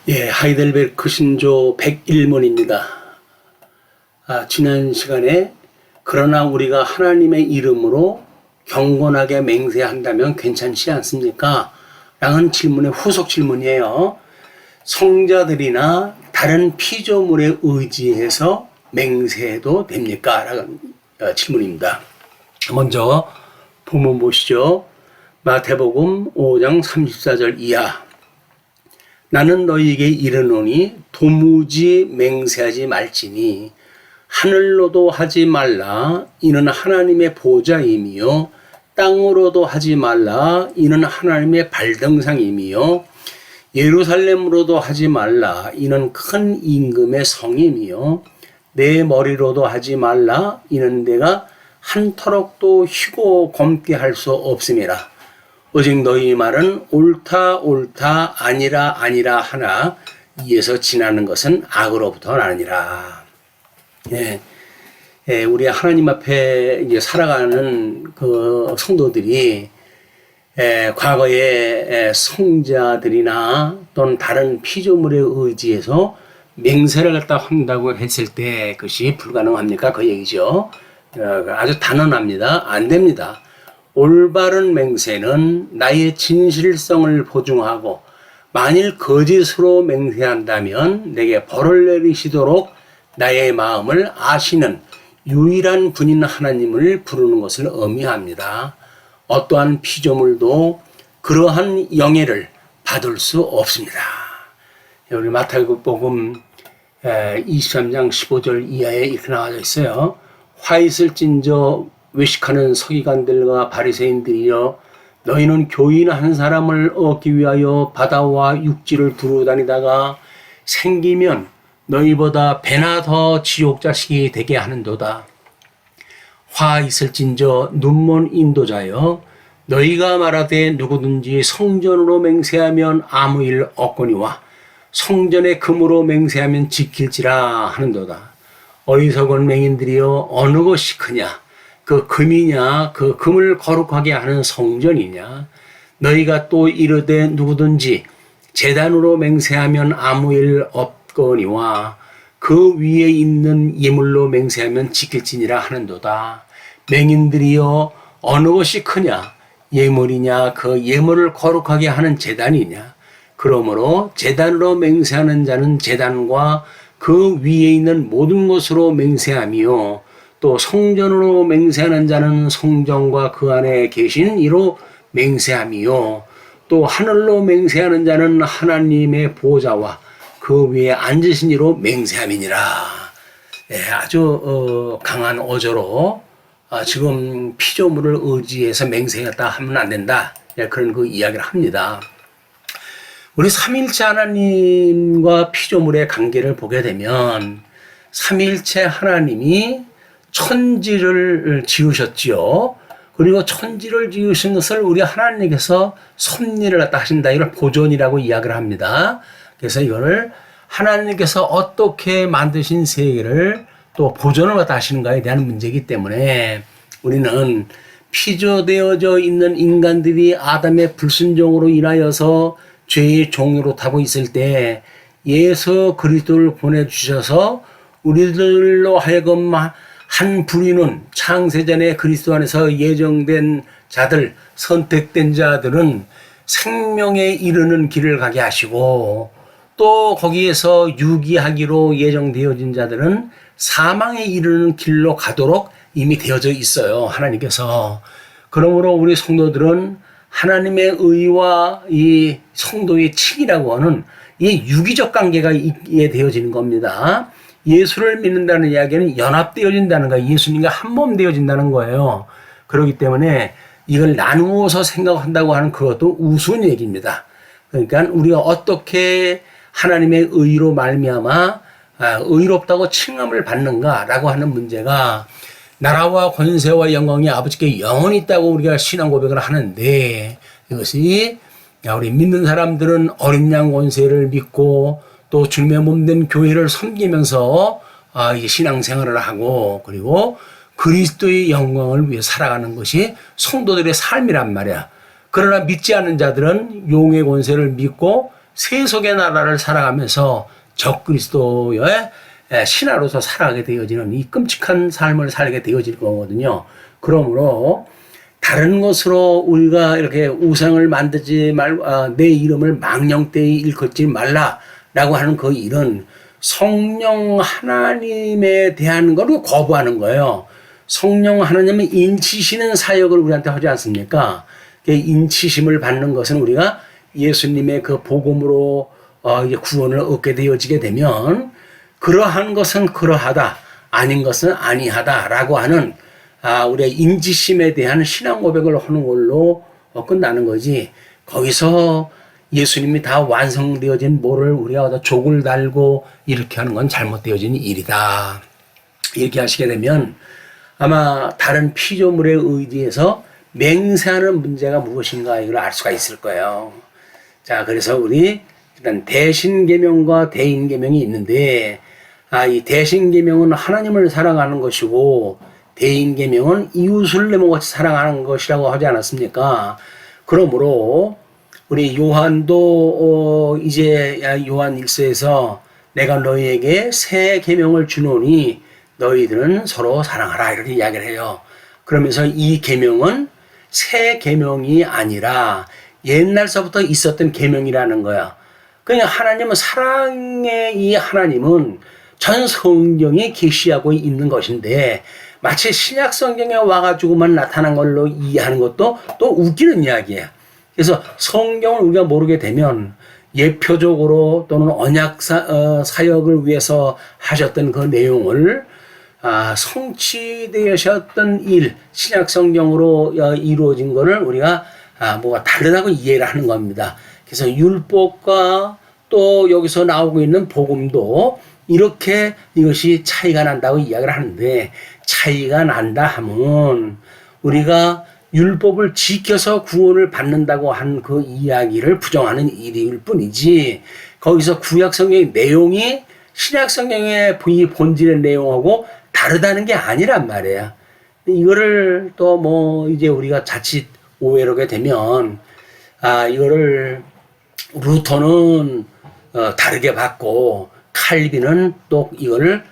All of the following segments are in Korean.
예, 하이델베르크 신조 101문입니다. 지난 시간에 그러나 우리가 하나님의 이름으로 경건하게 맹세한다면 괜찮지 않습니까? 라는 질문의 후속 질문이에요. 성자들이나 다른 피조물에 의지해서 맹세해도 됩니까? 라는 질문입니다. 먼저 본문 보시죠. 마태복음 5장 34절 이하. 나는 너희에게 이르노니 도무지 맹세하지 말지니 하늘로도 하지 말라 이는 하나님의 보좌임이요 땅으로도 하지 말라 이는 하나님의 발등상임이요 예루살렘으로도 하지 말라 이는 큰 임금의 성임이요 내 머리로도 하지 말라 이는 내가 한터럭도 휘고 검게 할 수 없음이라. 오직 너희 말은 옳다 옳다 아니라 아니라 하나 이에서 지나는 것은 악으로부터 나느니라. 우리 하나님 앞에 이제 살아가는 그 성도들이 과거에 성자들이나 또는 다른 피조물에 의지해서 맹세를 갖다 한다고 했을 때 그것이 불가능합니까? 그 얘기죠. 아주 단언합니다. 안 됩니다. 올바른 맹세는 나의 진실성을 보증하고 만일 거짓으로 맹세한다면 내게 벌을 내리시도록 나의 마음을 아시는 유일한 분인 하나님을 부르는 것을 의미합니다. 어떠한 피조물도 그러한 영예를 받을 수 없습니다. 우리 마태복음 23장 15절 이하에 이렇게 나와져 있어요. 화 있을진저 외식하는 서기관들과 바리새인들이여 너희는 교인 한 사람을 얻기 위하여 바다와 육지를 두루 다니다가 생기면 너희보다 배나 더 지옥 자식이 되게 하는도다. 화 있을진저 눈먼 인도자여 너희가 말하되 누구든지 성전으로 맹세하면 아무 일 없거니와 성전의 금으로 맹세하면 지킬지라 하는도다. 어리석은 맹인들이여 어느 것이 크냐? 그 금이냐 그 금을 거룩하게 하는 성전이냐. 너희가 또 이르되 누구든지 제단으로 맹세하면 아무 일 없거니와 그 위에 있는 예물로 맹세하면 지킬지니라 하는도다. 맹인들이여 어느 것이 크냐? 예물이냐 그 예물을 거룩하게 하는 제단이냐. 그러므로 제단으로 맹세하는 자는 제단과 그 위에 있는 모든 것으로 맹세하며 또 성전으로 맹세하는 자는 성전과 그 안에 계신 이로 맹세하며 또 하늘로 맹세하는 자는 하나님의 보좌와 그 위에 앉으신 이로 맹세함이니라. 아주 강한 어조로 지금 피조물을 의지해서 맹세했다 하면 안 된다. 그런 그 이야기를 합니다. 우리 삼일체 하나님과 피조물의 관계를 보게 되면 삼일체 하나님이 천지를 지으셨지요. 그리고 천지를 지으신 것을 우리 하나님께서 섭리를 갖다 하신다. 이걸 보존이라고 이야기를 합니다. 그래서 이거를 하나님께서 어떻게 만드신 세계를 또 보존을 갖다 하시는가에 대한 문제이기 때문에 우리는 피조되어져 있는 인간들이 아담의 불순종으로 인하여서 죄의 종으로 타고 있을 때 예수 그리스도를 보내주셔서 우리들로 하여금 한 부류는 창세전에 그리스도 안에서 예정된 자들, 선택된 자들은 생명에 이르는 길을 가게 하시고 또 거기에서 유기하기로 예정되어진 자들은 사망에 이르는 길로 가도록 이미 되어져 있어요. 하나님께서. 그러므로 우리 성도들은 하나님의 의와 이 성도의 칭이라고 하는 이 유기적 관계가 있게 되어지는 겁니다. 예수를 믿는다는 이야기는 연합되어진다는 거예요. 예수님과 한 몸 되어진다는 거예요. 그렇기 때문에 이걸 나누어서 생각한다고 하는 그것도 우스운 얘기입니다. 그러니까 우리가 어떻게 하나님의 의로 말미암아 의롭다고 칭함을 받는가라고 하는 문제가 나라와 권세와 영광이 아버지께 영원히 있다고 우리가 신앙 고백을 하는데 이것이 우리 믿는 사람들은 어린 양 권세를 믿고 또 주님의 몸된 교회를 섬기면서 신앙생활을 하고 그리고 그리스도의 영광을 위해 살아가는 것이 성도들의 삶이란 말이야. 그러나 믿지 않는 자들은 용의 권세를 믿고 세속의 나라를 살아가면서 적그리스도의 신하로서 살아가게 되어지는 이 끔찍한 삶을 살게 되어질 거거든요. 그러므로 다른 것으로 우리가 이렇게 우상을 만들지 말고 내 이름을 망령되이 일컫지 말라라고 하는 그 일은 성령 하나님에 대한 걸 거부하는 거예요. 성령 하나님은 인치시는 사역을 우리한테 하지 않습니까? 인치심을 받는 것은 우리가 예수님의 그 복음으로 이제 구원을 얻게 되어지게 되면 그러한 것은 그러하다, 아닌 것은 아니하다라고 하는 우리의 인지심에 대한 신앙 고백을 하는 걸로 끝나는 거지. 거기서 예수님이 다 완성되어진 뭐를 우리가 족을 달고 이렇게 하는 건 잘못되어진 일이다. 이렇게 하시게 되면 아마 다른 피조물에 의지해서 맹세하는 문제가 무엇인가 이걸 알 수가 있을 거예요. 자, 그래서 우리 일단 대신계명과 대인계명이 있는데 이 대신계명은 하나님을 사랑하는 것이고 대인계명은 이웃을 내모같이 사랑하는 것이라고 하지 않았습니까? 그러므로 우리 요한도 이제 요한 1서에서 내가 너희에게 새 계명을 주노니 너희들은 서로 사랑하라 이렇게 이야기를 해요. 그러면서 이 계명은 새 계명이 아니라 옛날서부터 있었던 계명이라는 거야. 그냥 하나님은 사랑의 이 하나님은 전 성경에 계시하고 있는 것인데 마치 신약 성경에 와가지고만 나타난 걸로 이해하는 것도 또 웃기는 이야기야. 그래서 성경을 우리가 모르게 되면 예표적으로 또는 언약 사역을 위해서 하셨던 그 내용을 성취되셨던 일, 신약 성경으로 이루어진 것을 우리가 뭐가 다르다고 이해를 하는 겁니다. 그래서 율법과 또 여기서 나오고 있는 복음도 이렇게 이것이 차이가 난다고 이야기를 하는데 차이가 난다 하면 우리가 율법을 지켜서 구원을 받는다고 한 그 이야기를 부정하는 일일 뿐이지 거기서 구약 성경의 내용이 신약 성경의 본질의 내용하고 다르다는 게 아니란 말이야. 이거를 또 뭐 이제 우리가 자칫 오해를 하게 되면 이거를 루터는 다르게 봤고 칼빈은 또 이거를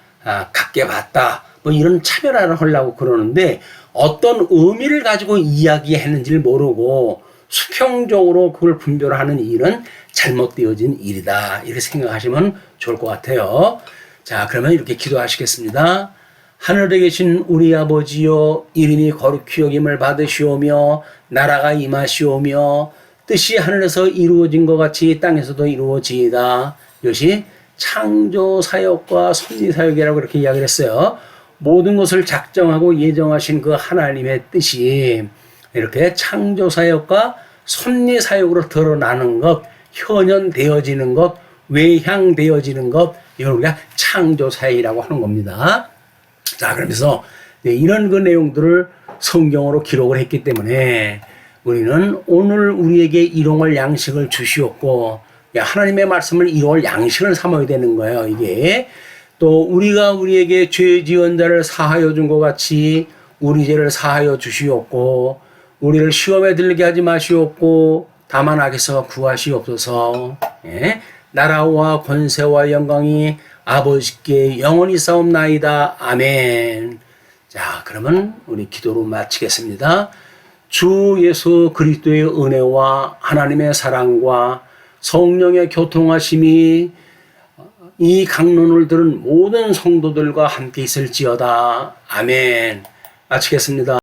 같게 봤다. 뭐 이런 차별화를 하려고 그러는데 어떤 의미를 가지고 이야기했는지를 모르고 수평적으로 그걸 분별하는 일은 잘못되어진 일이다. 이렇게 생각하시면 좋을 것 같아요. 자, 그러면 이렇게 기도하시겠습니다. 하늘에 계신 우리 아버지여, 이름이 거룩히 여김을 받으시오며 나라가 임하시오며 뜻이 하늘에서 이루어진 것 같이 땅에서도 이루어지이다. 이것이 창조 사역과 섭리 사역이라고 그렇게 이야기를 했어요. 모든 것을 작정하고 예정하신 그 하나님의 뜻이 이렇게 창조 사역과 섭리 사역으로 드러나는 것, 현현되어지는 것, 외향되어지는 것, 이걸 우리가 창조 사역이라고 하는 겁니다. 자, 그러면서 이런 그 내용들을 성경으로 기록을 했기 때문에 우리는 오늘 우리에게 일용할 양식을 주시옵고 하나님의 말씀을 일용할 양식을 삼아야 되는 거예요. 이게 또 우리가 우리에게 죄 지은 자를 사하여 준 것 같이 우리 죄를 사하여 주시옵고 우리를 시험에 들게 하지 마시옵고 다만 악에서 구하시옵소서. 나라와 권세와 영광이 아버지께 영원히 싸움나이다. 아멘. 자, 그러면 우리 기도로 마치겠습니다. 주 예수 그리스도의 은혜와 하나님의 사랑과 성령의 교통하심이 이 강론을 들은 모든 성도들과 함께 있을지어다. 아멘. 마치겠습니다.